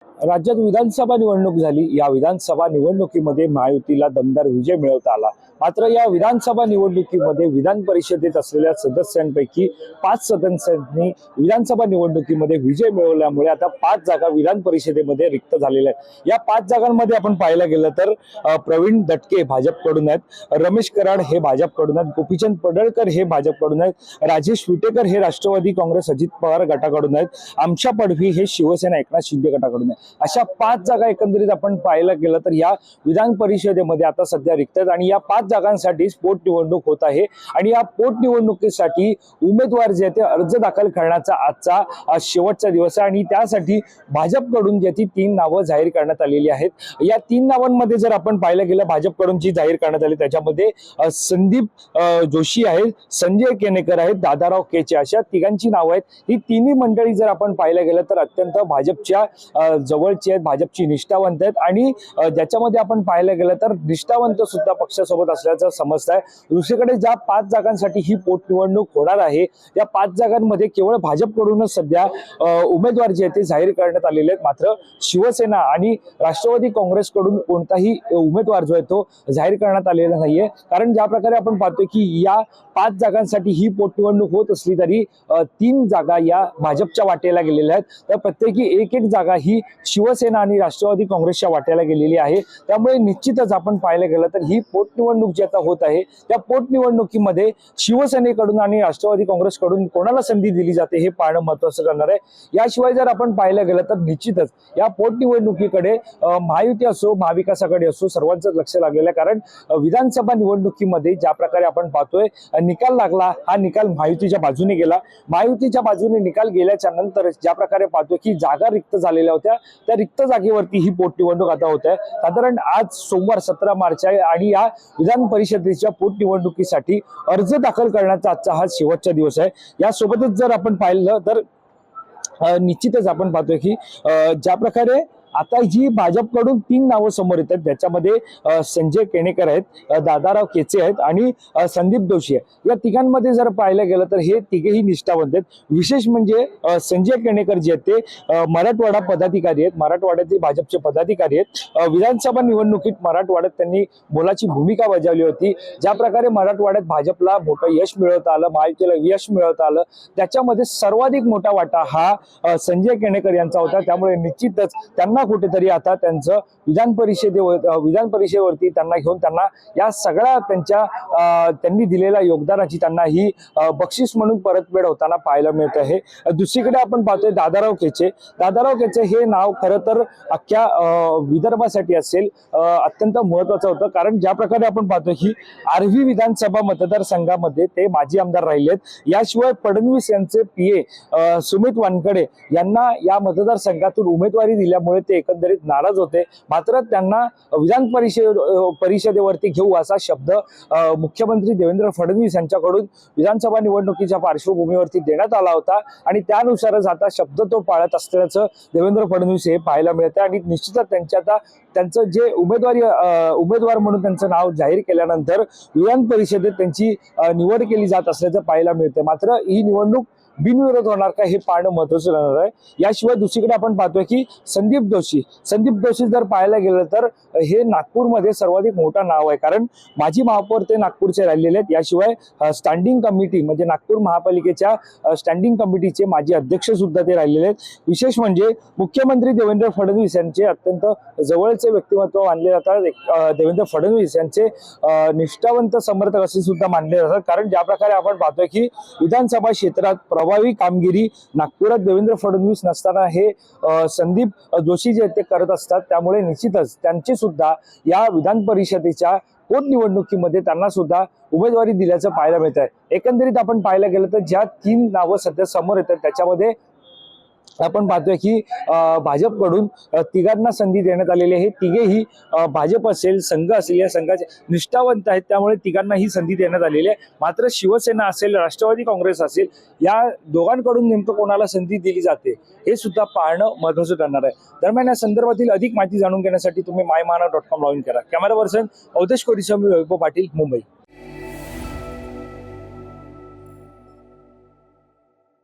राज्यात विधानसभा निवडणूक झाली। या विधानसभा निवडणुकीमध्ये महायुतीला दमदार विजय मिळवता आला। मात्र या विधानसभा निवडणुकीमध्ये विधान परिषदेत असलेल्या सदस्यांपैकी 5 सदस्यांनी विधानसभा निवडणुकीमध्ये विजय मिळवल्यामुळे आता 5 जागा विधान परिषदेमध्ये रिक्त झालेल्या आहेत। या 5 जागांमध्ये आपण पाहायला गेलं तर प्रवीण दटके भाजपकडून आहेत, रमेश कराड हे भाजपकडून आहेत, गोपीचंद पडळकर हे भाजपकडून आहेत, राजेश विटेकर हे राष्ट्रवादी काँग्रेस अजित पवार गटाकडून आहेत, आमशा पडवी हे शिवसेना एकनाथ शिंदे गटाकडून आहे। अशा 5 जागा एकंदरीत आपण पाहायला गेलं तर या विधान परिषदेमध्ये आता सध्या रिक्त आहेत आणि या 5 जागांसाठी पोटनिवडणूक होत आहे आणि या पोटनिवडणुकीसाठी उमेदवार जे ते अर्ज दाखल करण्याचा आजचा शेवटचा दिवस आहे आणि त्यासाठी भाजपकडून ज्याची 3 नावं जाहीर करण्यात आलेली आहेत। या 3 नावांमध्ये जर आपण पाहायला गेलं भाजपकडून जी जाहीर करण्यात आली त्याच्यामध्ये संदीप जोशी आहेत, संजय केनेकर आहेत, दादाराव केचे अशा तिघांची नावं आहेत। ही तिन्ही मंडळी जर आपण पाहायला गेलं तर अत्यंत भाजपच्या जवळची आहेत, भाजपची निष्ठावंत आहेत आणि ज्याच्यामध्ये आपण पाहायला गेलं तर निष्ठावंत सुद्धा पक्षासोबत असल्याचं समजत आहे। दुसरीकडे ज्या 5 जागांसाठी ही पोटनिवडणूक होणार आहे या 5 जागांमध्ये केवळ भाजपकडूनच सध्या उमेदवार जे ते जाहीर करण्यात आलेले आहेत। मात्र शिवसेना आणि राष्ट्रवादी काँग्रेसकडून कोणताही उमेदवार जो आहे तो जाहीर करण्यात आलेला नाहीये। कारण ज्या प्रकारे आपण पाहतोय की या 5 जागांसाठी ही पोटनिवडणूक होत असली तरी 3 जागा या भाजपच्या वाटेला गेलेल्या आहेत, तर प्रत्येकी एक जागा ही शिवसेना आणि राष्ट्रवादी काँग्रेसच्या वाट्याला गेलेली आहे। त्यामुळे निश्चितच आपण पाहायला गेलं तर ही पोटनिवडणूक जी आता होत आहे त्या पोटनिवडणुकीमध्ये शिवसेनेकडून आणि राष्ट्रवादी काँग्रेसकडून कोणाला संधी दिली जाते हे पाहणं महत्त्वाचं करणार आहे। याशिवाय जर आपण पाहायला गेलं तर निश्चितच या पोटनिवडणुकीकडे महायुती असो महाविकास आघाडी असो सर्वांचं लक्ष लागलेलं आहे। कारण विधानसभा निवडणुकीमध्ये ज्या प्रकारे आपण पाहतोय निकाल लागला, हा निकाल महायुतीच्या बाजूने गेला। महायुतीच्या बाजूने निकाल गेल्याच्या नंतर ज्या प्रकारे पाहतोय की जागा रिक्त झालेल्या होत्या त्या रिक्त जागेवरती ही पोटनिवडणूक आता होत आहे। साधारण आज सोमवार 17 मार्च आहे आणि या विधान परिषदेच्या पोटनिवडणुकीसाठी अर्ज दाखल करण्याचा आजचा हा शेवटचा दिवस आहे। यासोबतच जर आपण पाहिलं तर निश्चितच आपण पाहतोय की ज्या प्रकारे आता जी भाजपकडून 3 नावं समोर येतात त्याच्यामध्ये संजय केनेकर आहेत, दादाराव केचे आहेत आणि संदीप जोशी आहे। या तिघांमध्ये जर पाहायला गेलं तर हे तिघेही निष्ठावंत आहेत। विशेष म्हणजे संजय केनेकर जे आहेत ते मराठवाडा पदाधिकारी आहेत, मराठवाड्यातील भाजपचे पदाधिकारी आहेत। विधानसभा निवडणुकीत मराठवाड्यात त्यांनी मोलाची भूमिका बजावली होती। ज्या प्रकारे मराठवाड्यात भाजपला मोठं यश मिळवता आलं, महायुतीला यश मिळवता आलं, त्याच्यामध्ये सर्वाधिक मोठा वाटा हा संजय केनेकर यांचा होता। त्यामुळे निश्चितच त्यांना कुठेतरी आता त्यांचं विधान परिषदेवरती त्यांना घेऊन त्यांना या सगळ्या त्यांनी दिलेल्या योगदानाची त्यांना ही बक्षीस म्हणून परतफेड होताना पाहायला मिळत आहे। दुसरीकडे आपण पाहतोय दादाराव केचे हे नाव खरं तर अख्ख्या विदर्भासाठी असेल अत्यंत महत्वाचं होतं। कारण ज्या प्रकारे आपण पाहतोय की आर्वी विधानसभा मतदारसंघामध्ये ते माजी आमदार राहिलेत। याशिवाय फडणवीस यांचे पीए सुमित वानकडे यांना या मतदारसंघातून उमेदवारी दिल्यामुळे ते एकंदरीत नाराज होते। मात्र त्यांना विधान परिषदेवरती घेऊ असा शब्द मुख्यमंत्री देवेंद्र फडणवीस यांच्याकडून विधानसभा निवडणुकीच्या पार्श्वभूमीवरती देण्यात आला होता आणि त्यानुसारच आता शब्द तो पाळत असल्याचं देवेंद्र फडणवीस हे पाहायला मिळतं आणि निश्चितच त्यांचं जे उमेदवार म्हणून त्यांचं नाव जाहीर केल्यानंतर विधान परिषदेत त्यांची निवड केली जात असल्याचं पाहायला मिळतं। मात्र ही निवडणूक बिनविरोध होणार का हे पाहणं महत्त्वाचं राहणार आहे। याशिवाय दुसरीकडे आपण पाहतोय की संदीप जोशी जर पाहायला गेलं तर हे नागपूरमध्ये सर्वाधिक मोठं नाव आहे। कारण माजी महापौर ते नागपूरचे राहिलेले आहेत। याशिवाय स्टँडिंग कमिटी म्हणजे नागपूर महापालिकेच्या स्टँडिंग कमिटीचे माजी अध्यक्ष सुद्धा ते राहिलेले आहेत। विशेष म्हणजे मुख्यमंत्री देवेंद्र फडणवीस यांचे अत्यंत जवळचे व्यक्तिमत्व मानले जातात। देवेंद्र फडणवीस यांचे निष्ठावंत समर्थक असे सुद्धा मानले जातात। कारण ज्या प्रकारे आपण पाहतोय की विधानसभा क्षेत्रात प्रभावी कामगिरी नागपुरात देवेंद्र फडणवीस नसताना हे संदीप जोशी जे ते करत असतात। त्यामुळे निश्चितच त्यांचे सुद्धा या विधान परिषदेच्या पोटनिवडणुकीमध्ये त्यांना सुद्धा उमेदवारी दिल्याचं पाहायला मिळत आहे। एकंदरीत आपण पाहायला गेलं तर ज्या 3 नावं सध्या समोर येतात त्याच्यामध्ये आपण पाहतोय की भाजपकडून तिघांना संधी देण्यात आलेली आहे। तिघेही भाजप असेल संघ असेल या संघाचे निष्ठावंत आहेत, त्यामुळे तिघांना ही संधी देण्यात आलेली आहे। मात्र शिवसेना असेल राष्ट्रवादी काँग्रेस असेल या दोघांकडून नेमकं कोणाला संधी दिली जाते हे सुद्धा पाहणं महत्त्वाचं ठरणार आहे। दरम्यान या संदर्भातील अधिक माहिती जाणून घेण्यासाठी तुम्ही myMahanagar.com लॉग इन करा। कॅमेरा पर्सन अवधेश कोरीसह मी वैभव पाटील, मुंबई।